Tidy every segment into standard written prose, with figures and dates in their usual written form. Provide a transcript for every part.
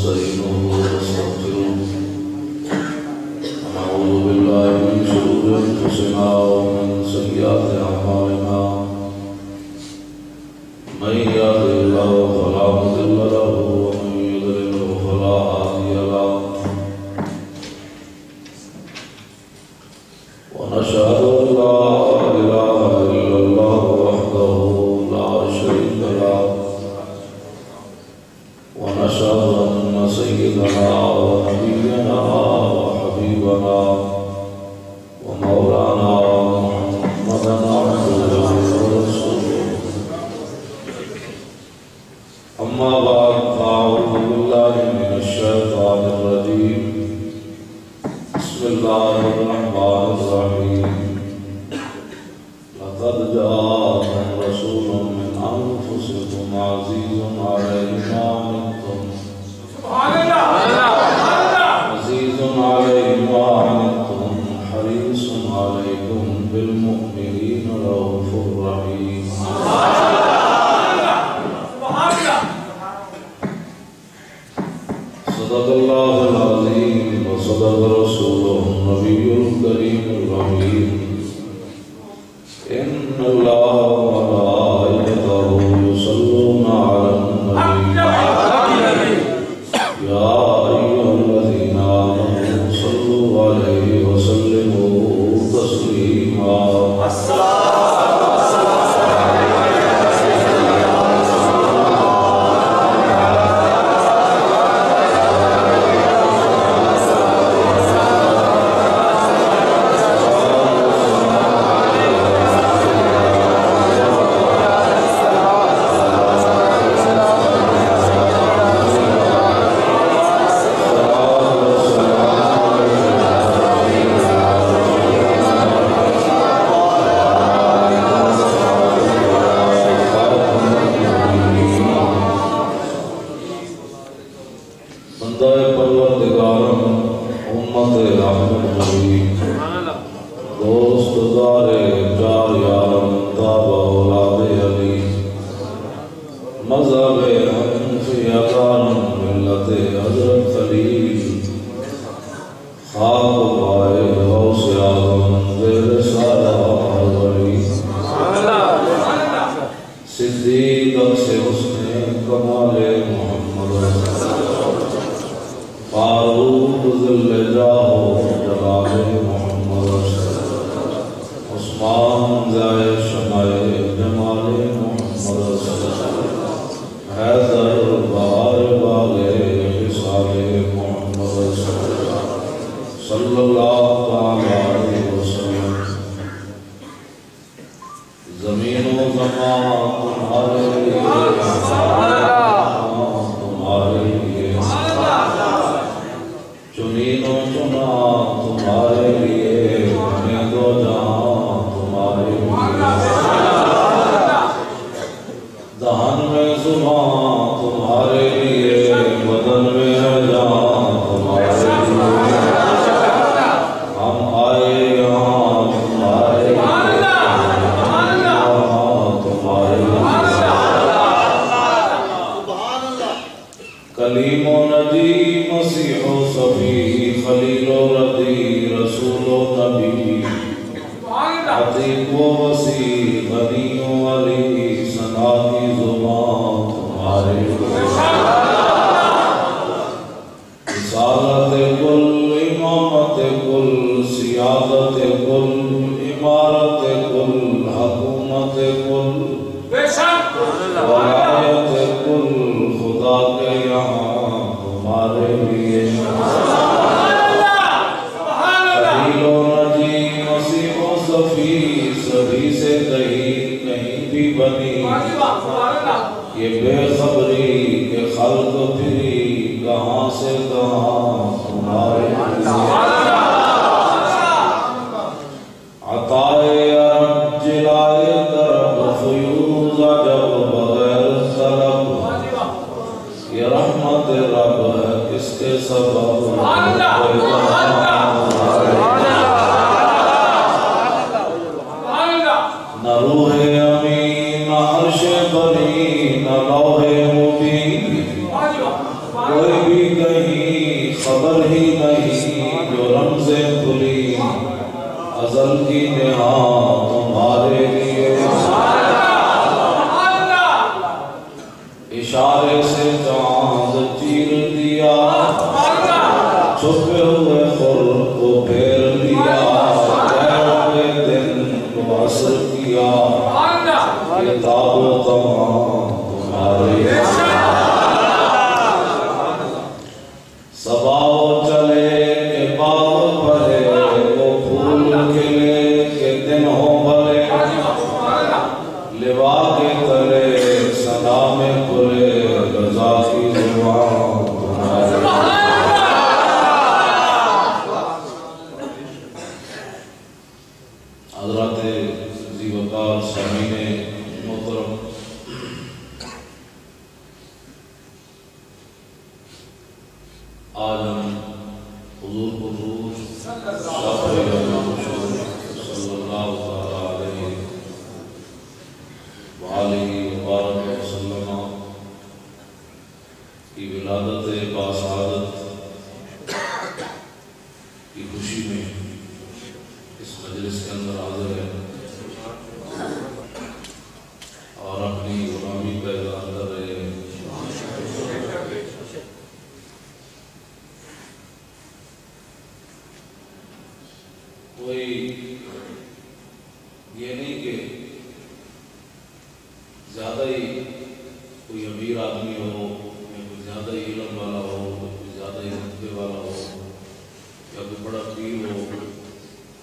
ونستعينه ونستغفره ونعوذ بالله من شرور أنفسنا ومن سيئات أعمالنا من يهده الله فلا مضل له ومن يضلل فلا هادي له ونشهد أن لا إله إلا الله وحده لا شريك له ونشهد أن سيدنا ونبينا وحبيبنا ومولانا محمدا عبده ورسوله أما بعد فأعوذ بالله من الشيطان الرجيم بسم الله الرحمن الرحيم لقد جاءكم رسول من أنفسكم عزيز عليه ما عنتم عزيز عليه ما عنتم حريص عليكم بالمؤمنين رؤوف رحيم صدق الله العظيم وصدق رسوله النبي الكريم الرحيم إن الله وملائكته يصلون على النبي يا أيها الذين آمنوا صلوا عليه وسلموا تسليما نہ روح امین نہ عرش بری نہ لوح مبین کوئی بھی کہیں خبر ہی نہیں جو رمز کلی ازل کی نہا تمہارے لیے اشارے سے چاند چیر دیا چھپے ہوئے خلق کو پھیر دیا غیر دن کو عصر کیا کتاب و تمام تمہارے سباؤ چلے کہ باغ بھرے وہ پھول کھلے کہ دن ہو بھرے لوا کے کرے صدا میں کھلے رضا کی زبان تمہارے حضرات ذی وقار سامعین محترم، آج ہم حضور حضور صلی اللہ علیہ وآلہ وسلم کی ولادت باسعادت کی خوشی میں اس مجلس کے اندر حاضر ہے اور اپنی غلامی کا اعلان کر رہے ہیں۔ کوئی یہ نہیں کہ زیادہ ہی کوئی امیر آدمی ہو یا کوئی زیادہ ہی علم والا ہو، کوئی زیادہ ہی رتبے والا ہو، یا کوئی بڑا پیر ہو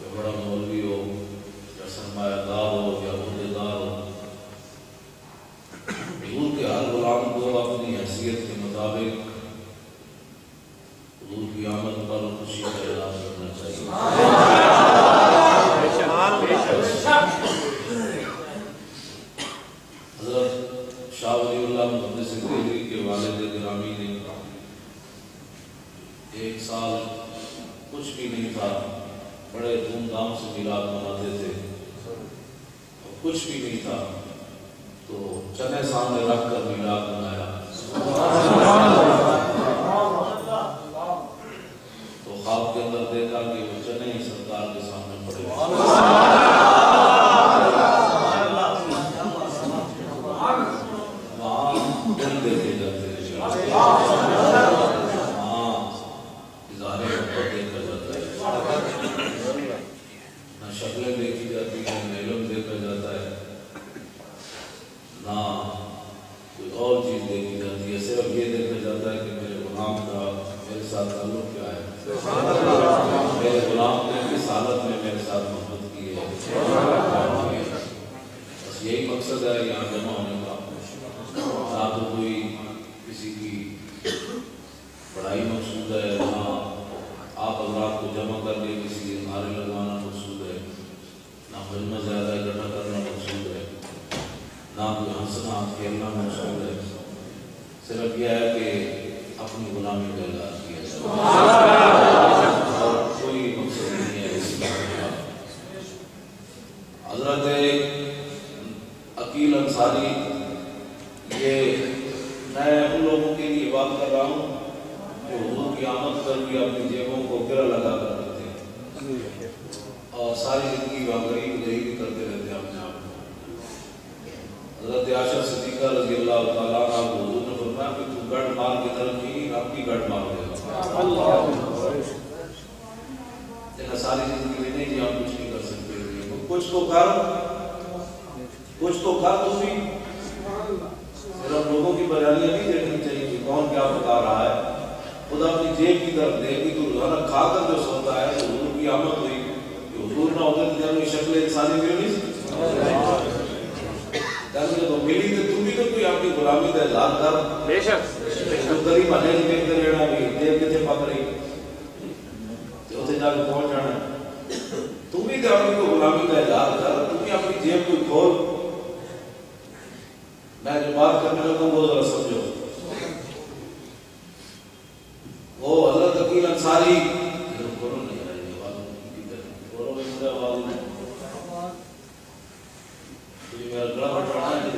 یا بڑا مولوی ہو یا سرمایہ دار ہو یا عہدے دار ہو، حضور کے ہر غلام کو اپنی حیثیت کے مطابق حضور کی آمد پر خوشی کا اعلان کرنا چاہیے۔ حضرت شاہ ولی اللہ مقدس دہلوی کے والد گرامی نے ایک سال کچھ بھی نہیں تھا، بڑے دھوم دھام سے میلاد مناتے تھے، اور کچھ بھی نہیں تھا تو چنے سامنے رکھ کر میلاد منایا۔ تو خواب کے اندر دیکھا کہ وہ چنے ہی سرکار کے سامنے پڑے وہاں دل دیکھے جاتے ہیں، وہاں اظہار محبت دیکھا جاتا ہے، نہ شکلیں دیکھی جاتی ہیں، نہ علم دیکھا جاتا ہے، نہ کوئی اور چیز دیکھی جاتی ہے، صرف یہ دیکھا جاتا ہے کہ میرے غلام کا میرے ساتھ تعلق کیا ہے، میرے غلام نے کس حالت میں میرے ساتھ محبت کی ہے۔ بس یہی مقصد ہے یہاں جمع ہونے کا، نہ تو کوئی کسی کی پڑھائی مقصود ہے، نہ آپ حضرات کو جمع کر کے کسی کے نعرے لگوانا مقصود ہے، نہ مجمع زیادہ اکٹھا کرنا مقصود ہے، نہ کوئی ہنسنا کھیلنا مقصود ہے، صرف یہ ہے کہ اپنی غلامی کا اعلان کیا جائے، اور کوئی مقصد نہیں ہے اس بات کا۔ حضرت عقیل انصاری، یہ میں ان لوگوں کے لیے بات کر رہا ہوں جو حضور کی آمد پر بھی اپنی جیبوں کو گرہ لگا کر رکھتے ہیں اور ساری زندگی واقعی یہی بھی کرتے رہتے ہیں اپنے آپ کو۔ حضرت عائشہ صدیقہ رضی اللہ تعالیٰ عنہ کو حضور نے فرمایا کہ تو گڑھ مار کی طرف نہیں، آپ کی گڑھ مار دے گا۔ لیکن ساری زندگی میں نہیں جی آپ کچھ نہیں کر سکتے، کچھ تو کر، کچھ تو کر، تو بھی صرف لوگوں کی بیانیاں نہیں دیکھنی چاہیے کہ کون کیا بتا رہا ہے، خود اپنی جیب کی طرف دیکھ تو روزانہ کھا کر جو سوتا ہے تو حضور کی آمد ہوئی کہ حضور نہ ہوتے تو جب شکل انسانی مل نہیں سکتی، تو ملی تو تم بھی تو کوئی اپنی غلامی کا اظہار کر، بے شک تو غریب محلے کی دیکھ کر لینا بھی دیکھ کتنے پک رہی تو اسے جا کے پہنچ جانا، تم بھی تو اپنی غلامی کا اظہار کر، تم بھی اپنی جیب کو کھول۔ میں جو بات کرنے لگا وہ ذرا سمجھو، وہ حضرت عقیل انصاری میرا گلا بٹوانا ہے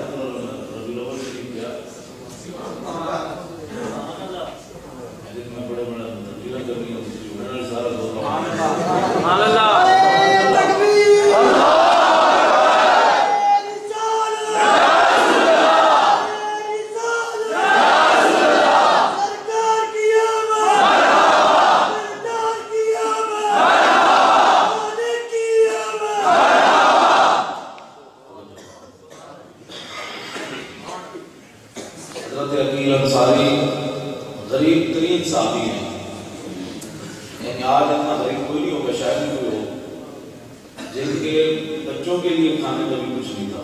غریب ترین صحابی ہیں، یعنی آج اتنا غریب کوئی نہیں ہوگا، شاید ہی کوئی ہو جن کے بچوں کے لیے کھانے کا بھی کچھ نہیں تھا،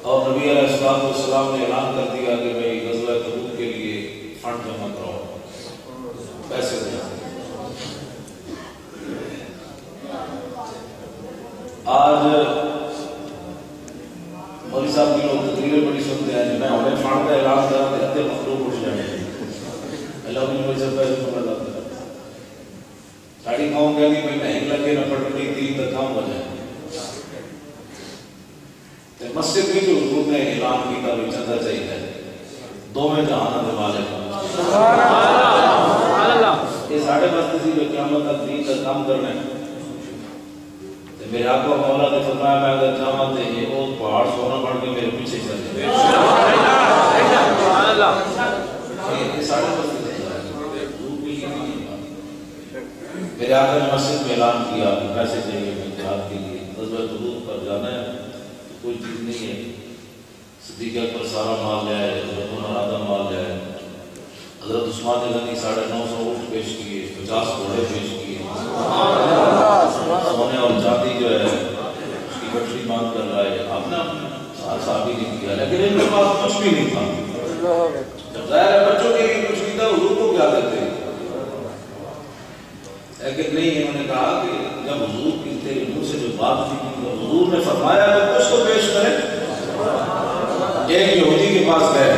اور نبی علیہ السلام نے اعلان کر دیا کہ بھائی غزوہ تبوک کے لیے فنڈ جمع کراؤ، پیسے دیں۔ آج مولوی صاحب کی لوگ تقریریں بڑی سنتے ہیں، میں ہمیں فنڈ کا اعلان کرا کہ ادھے مخلوق اٹھ جائیں، اللہ نے مجھے پیسے پکڑ لاتا ہے، ساڑی قوم کہتی میں نہیں لگے نہ پڑھنی تین تک کام ہو جائے۔ مسجد بھی جو حضور نے اعلان کی کا بھی چندہ چاہیے، دو میں جہاں دے مالک یہ ساڑھے بستے سی جو قیامت تک دین تک کام کرنے میرے آقا مولا نے فرمایا میں اگر جامعت دے یہ وہ پہاڑ سونا پڑھ کے میرے پیچھے چل جائے، یہ ساڑھے بستے میرے آقا نے مسجد میں اعلان کیا پیسے چاہیے جہاد کے لیے، غزوہ تبوک پر جانا ہے کوئی چیز نہیں ہے، صدیق اکبر سارا مال لے آئے، حضرت عمر آدھا مال لے آئے، حضرت عثمان غنی 950 اونٹ پیش کیے، 50 گھوڑے پیش کیے، سونے اور چاندی جو ہے اس کی گٹھری باندھ کر لائے، آپ نے صحابی نہیں کیا، لیکن ان کے پاس کچھ بھی نہیں تھا، جب ظاہر ہے بچوں کے لیے کچھ نہیں تھا حضور کو کیا دیتے ہیں، لیکن نہیں انہوں نے کہا کہ جب حضور کی تیرے منہ سے جو بات تھی حضور نے فرمایا تو کچھ تو پیش کرے۔ ایک یہودی کے پاس گئے،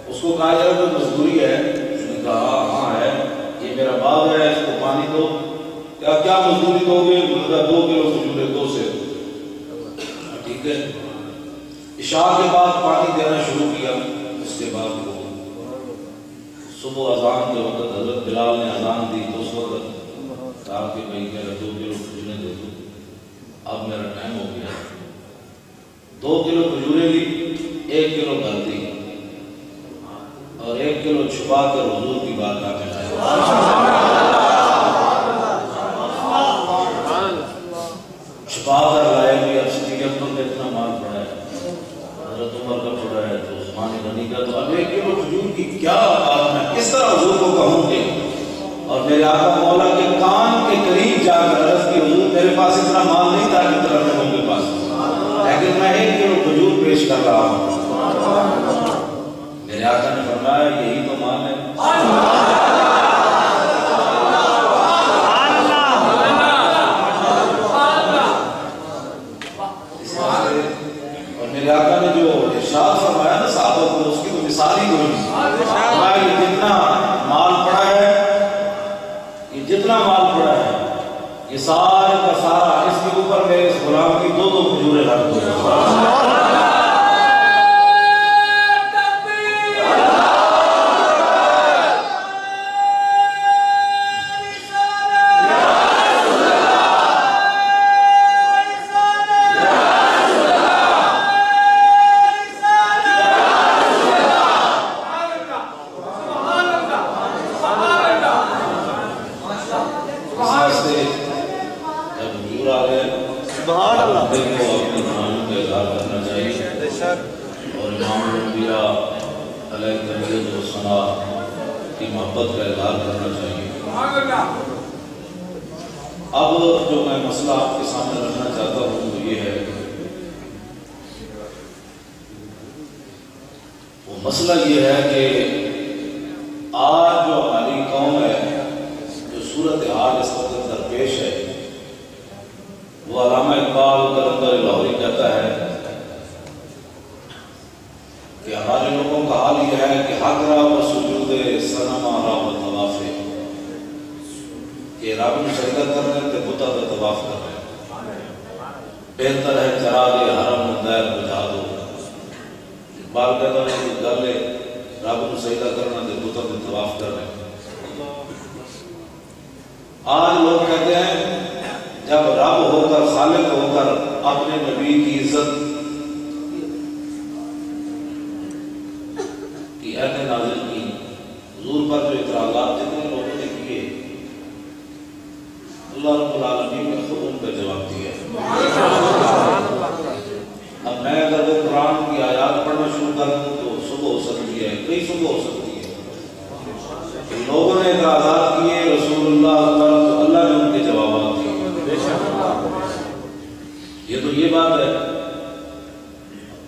اس کو کہا جائے کوئی مزدوری ہے، اس نے کہا ہاں ہے، یہ میرا باغ ہے اس کو پانی دو، کیا مزدوری دو گے؟ 2 کلو کھجورے 2 سے، ٹھیک ہے۔ عشاء کے بعد پانی دینا شروع کیا، اس کے بعد وہ صبح اذان کے وقت حضرت بلال نے اذان دی تو اس وقت کہا کہ بھائی میرا 2 کلو کھجورے دے دو، اب میرا ٹائم ہو گیا، 2 کلو کھجورے لی، 1 کلو گھر دی اور 1 کلو چھپا کر حضور کی بارگاہ میں لائے، چھپا کر لائے بھی۔ اب صدیق اکبر کا اتنا مال پڑا ہے، حضرت عمر کا پڑا ہے، تو عثمان غنی کا، تو اب 1 کلو کھجور کی کیا بات میں کس طرح حضور کو کہوں گے؟ اور میرے آقا مولا کے کان کے قریب جا کر عرض کی حضور میرے پاس اتنا مال نہیں تھا جتنا لوگوں کے پاس، لیکن میں 1 کلو کھجور پیش کر رہا ہوں۔ میرے آقا نے فرمایا یہی تو مال ہے، اور میرے آقا نے جو ارشاد فرمایا نا صحابہ کو اس کی تو مثال ہی کوئی نہیں، فرمایا یہ جتنا مال پڑا ہے، یہ جتنا مال پڑا ہے یہ سارا کا سارا اس کے اوپر میرے اس غلام کی 2 کھجوریں رکھ دو۔ اب جو میں مسئلہ آپ کے سامنے رکھنا چاہتا ہوں وہ یہ ہے، وہ مسئلہ یہ ہے کہ آج جو ہماری قوم ہے، جو صورتحال اس وقت درپیش ہے، وہ علامہ اقبال قلندر لاہوری کہتا ہے کہ ہمارے لوگوں کا حال یہ ہے کہ حق را و سجود صنم را و طواف، کہ رب کو سجدہ کرنے تے بتا تے طواف کرنے، بہتر ہے چراغ حرم دیر بجھا دو۔ اقبال کہتا ہے کہ گل ہے رب کو سجدہ کرنا تے بتا تے طواف کرنے۔ آج لوگ کہتے ہیں جب رب ہو کر خالق ہو کر اپنے نبی کی عزت کی عہد نازل کی، حضور پر جو اعتراضات جتنے لوگوں نے کیے اللہ رب العالمین نے خود ان کا جواب دیا۔ اب میں اگر وہ قرآن کی آیات پڑھنا شروع کر دوں تو صبح ہو سکتی ہے، کئی صبح ہو سکتی ہے. لوگوں نے اعتراضات کیے رسول اللہ پر، تو اللہ نے ان کے جوابات دیے. یہ تو یہ بات ہے،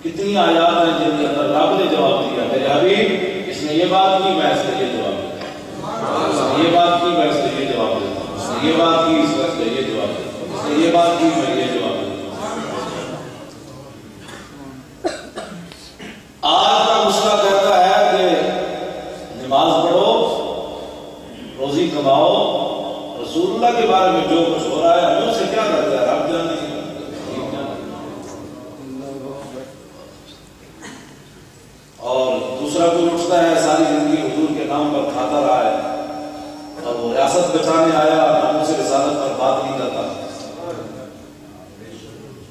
کتنی آیات ہیں جن کے اندر رب نے جواب دیا. میرے حبیب اس نے یہ بات کی، میں اس کے لیے جواب دیتا ہوں. اس نے یہ بات کی، میں اس کے لیے جواب دیتا ہوں. اس نے یہ بات کی، اس وقت یہ جواب دیتا ہوں. اس نے یہ بات کی، میں یہ جواب دیتا ہوں. آج کا مسئلہ کہتا ہے کہ نماز پڑھو، روزی کماؤ. رسول اللہ کے بارے میں جو کچھ ہو رہا ہے ہمیں اس سے کیا کرتا ہے؟ رب جانے. اور دوسرا کوئی اٹھتا ہے ساری زندگی حضور کے نام پر کھاتا رہا ہے اور وہ ریاست بچانے آیا، ناموس رسالت پر بات نہیں کرتا.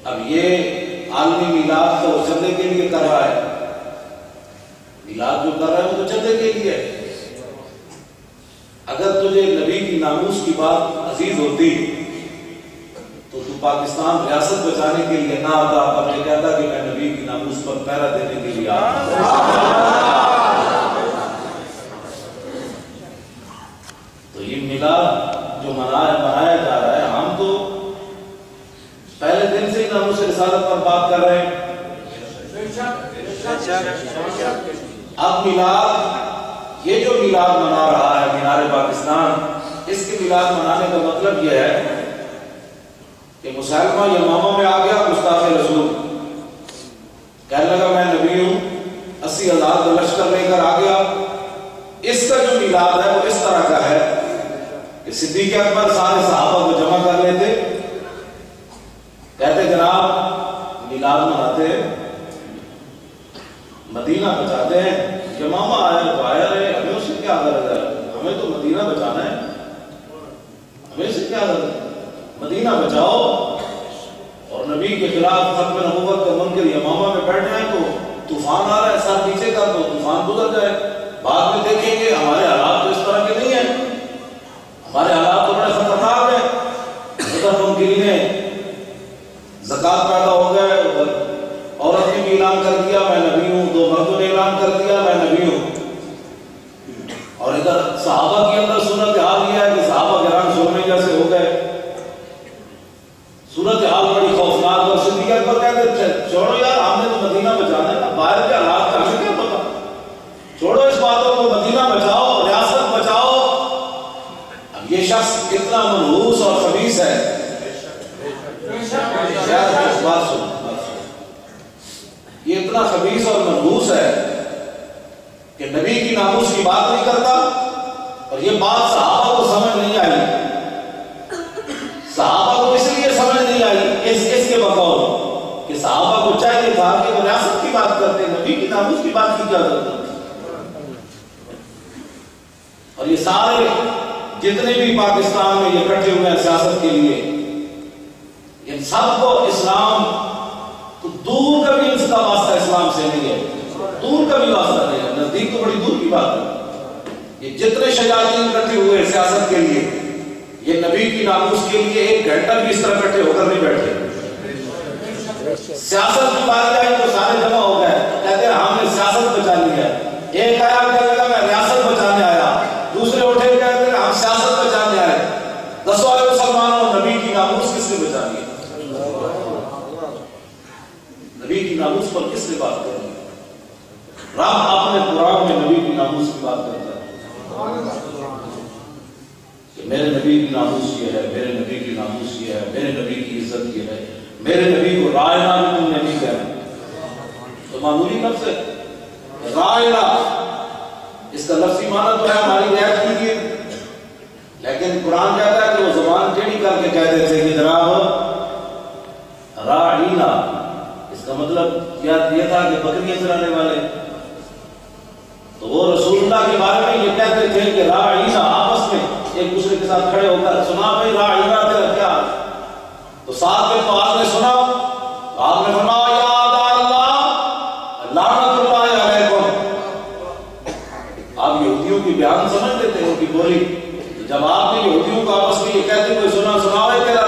اب یہ عالمی میلاد تو وہ چندے کے لیے کر رہا ہے. میلاد جو کر رہا ہے وہ تو چندے کے لیے. اگر تجھے نبی کی ناموس کی بات عزیز ہوتی تو پاکستان ریاست بچانے کے لیے نہ آتا، پر یہ کہتا کہ میں نبی کی ناموس پر پہرا دینے کے لیے آتا. تو یہ میلاد جو منایا جا رہا ہے، ہم تو پہلے دن سے ہی ناموس رسالت پر بات کر رہے ہیں. اب میلاد، یہ جو میلاد منا رہا ہے مینار پاکستان، اس کے میلاد منانے کا مطلب یہ ہے کہ مسلمہ یمامہ میں آ گیا گستاخ رسول، کہنے لگا میں نبی ہوں، 80,000 کا لشکر لے کر آ گیا. اس کا جو میلاد ہے وہ اس طرح کا ہے کہ صدیق اکبر سارے صحابہ کو جمع کر لیتے، کہتے جناب میلاد مناتے ہیں، مدینہ بچاتے ہیں. یمامہ آیا تو آیا رہے، ہمیں اس سے کیا غرض ہے؟ ہمیں تو مدینہ بچانا ہے، ہمیں اس سے کیا غرض ہے؟ مدینہ بچاؤ. اور نبی کے خلاف ختم نبوت کا منکر یمامہ میں بیٹھے ہیں تو طوفان آ رہا ہے، سر پیچھے کا تو طوفان گزر جائے. بعد میں دیکھیں گے ہمارے حالات تو اس طرح کے نہیں ہیں، ہمارے حالات تو بڑے خطرناک ہیں. ادھر منکرین زکات پیدا ہو گئے، ادھر عورت نے بھی اعلان کر دیا میں نبی ہوں، 2 مردوں نے اعلان کر دیا میں نبی ہوں. اور ادھر صحابہ کے اندر صورت حال یہ ہے کہ صحابہ گران سونے جیسے ہو گئے. صورت حال بڑی خوفناک. اور صدیق اکبر کہتے تھے چھوڑو یار، ہم نے تو مدینہ بچانا ہے، باہر کے حالات کا ہمیں کیا پتا، چھوڑو اس باتوں کو، مدینہ بچاؤ، ریاست بچاؤ. اب یہ شخص کتنا منحوس اور خبیث ہے. یہ اتنا خبیث اور منحوس ہے کہ نبی کی ناموس کی بات نہیں کرتا. اور یہ بات صحابہ کو سمجھ نہیں آئی. صحابہ کو اس لیے سمجھ نہیں آئی اس کے بقول کہ صحابہ کو چاہیے تھا کہ وہ ریاست کی بات کرتے، نبی کی ناموس کی بات کی کیا کرتے. اور یہ سارے جتنے بھی پاکستان میں یہ اکٹھے ہوئے ہیں سیاست کے لیے، ان سب کو اسلام تو دور کا بھی ان کا واسطہ اسلام سے نہیں ہے، دور کا بھی واسطہ نہیں ہے، نزدیک تو بڑی دور کی بات ہے. یہ جتنے شیاطین اکٹھے ہوئے ہیں سیاست کے لیے، یہ نبی کی ناموس کے لیے 1 گھنٹہ بھی اس طرح اکٹھے ہو کر نہیں بیٹھے. سیاست کی بات آئی تو سارے جمع ہو گئے، کہتے ہیں ہم نے سیاست بچانی ہے. ایک آیا کہنے لگا میں ریاست بچانے آیا، دوسرے اٹھے کہتے ہیں ہم سیاست بچانے آئے. دسو آئے مسلمانوں، نبی کی ناموس کس نے بچانی ہے؟ نبی کی ناموس پر کس نے بات کرنی ہے؟ رب اپنے قرآن میں نبی کی ناموس کی بات کرتا ہے کہ میرے نبی کی ناموس یہ ہے، میرے نبی کی ناموس یہ ہے، میرے نبی کی عزت یہ ہے، میرے نبی کو رائنا بھی تم نے نہیں کہنا. تو معمولی لفظ ہے رائنا، اس کا لفظی معنی تو ہے ہماری رعایت کیجیے، لیکن قرآن کہتا ہے کہ وہ زبان ٹیڑھی کر کے کہتے تھے کہ جناب راعینا. اس کا مطلب یہ تھا کہ بکریاں چرانے والے. تو وہ رسول اللہ کے بارے میں یہ کہتے تھے کہ راعینا، آپس میں ایک دوسرے کے ساتھ کھڑے ہو کر سنا بھائی راعینا تیرا کیا. تو ساتھ میں تو آپ نے سنا، آپ نے فرمایا یا اللہ لعنت اللہ علیکم. آپ یہودیوں کی بیان سمجھ لیتے ہیں ان کی بولی. جب آپ نے یہودیوں کو آپس میں یہ کہتے ہوئے سنا ہے تیرا